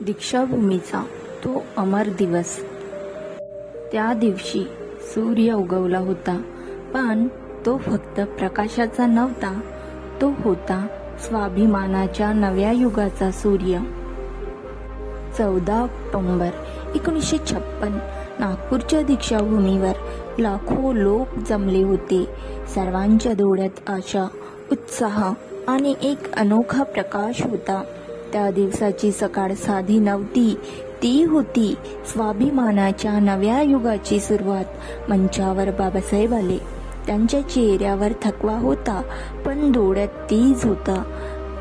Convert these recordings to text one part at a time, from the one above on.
दीक्षाभूमीचा तो अमर दिवस। त्या दिवशी सूर्य उगवला होता, पण तो फक्त प्रकाशाचा नव्हता, तो होता स्वाभिमानाच्या नव्या युगाचा सूर्य। 14 ऑक्टोबर 1956 नागपूरच्या दीक्षाभूमीवर लाखो लोक जमले होते। सर्वांच्या डोळ्यात आशा, उत्साह आणि एक अनोखा प्रकाश होता। त्या दिवसाची सकाळ साधी नव्हती, ती होती स्वाभिमानाच्या नव्या युगाची सुरुवात। मंचावर बाबासाहेब आले। त्यांच्या चेहऱ्यावर थकवा होता, पण डोळ्यात तेज होता।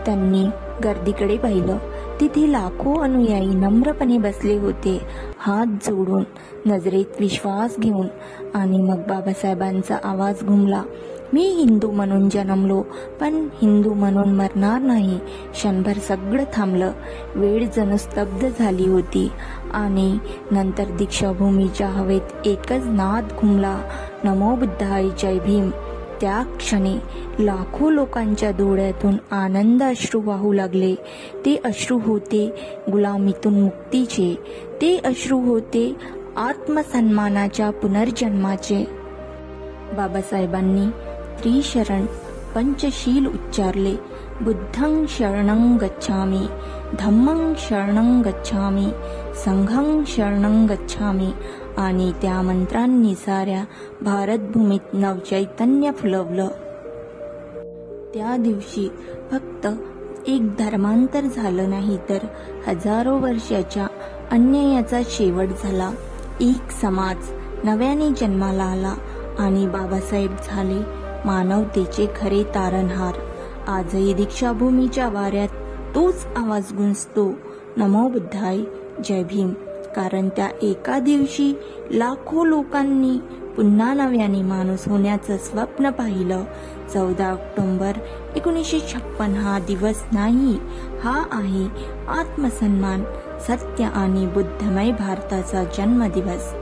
त्यांनी गर्दीकडे पाहिलं। तिथे लाखो अनुयायी नम्रपणे बसले होते, हात जोडून, नजरेत विश्वास घेऊन। आणि मग बाबासाहेबांचा आवाज घुमला, मी हिंदू म्हणून जन्मलो, पण हिंदू म्हणून मरणार नाही। क्षणभर सगळं थांबलं, वेळ जणू स्तब्ध झाली होती। आणि नंतर दीक्षाभूमीच्या हवेत एकच नाद घुमला, नमो बुद्धाय, जय भीम। त्या क्षणी लाखो लोकांच्या डोळ्यातून आनंद अश्रू वाहू लागले। ते अश्रू होते गुलामीतून मुक्तीचे, ते अश्रू होते आत्मसन्मानाच्या पुनर्जन्माचे। बाबासाहेबांनी त्रिशरण पंचशील उच्चारले, बुद्धं शरणं गच्छामि, धम्मं शरणं गच्छामि, संघं शरणं गच्छामि। आणि त्या मंत्रांनी साऱ्या भारतभूमीत नवचैतन्य फुलवलं। त्या दिवशी फक्त एक धर्मांतर झालं नाही, तर हजारो वर्षाच्या अन्यायाचा शेवट झाला। एक समाज नव्याने जन्माला आला आणि बाबासाहेब झाले मानवतेचे खरे तारणहार। आजही दीक्षाभूमीच्या वाऱ्यात तोच आवाज गुंजतो, नमो बुद्धाय, जय भीम। कारण त्या एका दिवशी लाखो लोकांनी पुन्हा नव्याने माणूस होण्याचं स्वप्न पाहिलं। 14 ऑक्टोबर 1956 हा दिवस नाही, हा आहे आत्मसन्मान, सत्य आणि बुद्धमय भारताचा जन्मदिवस।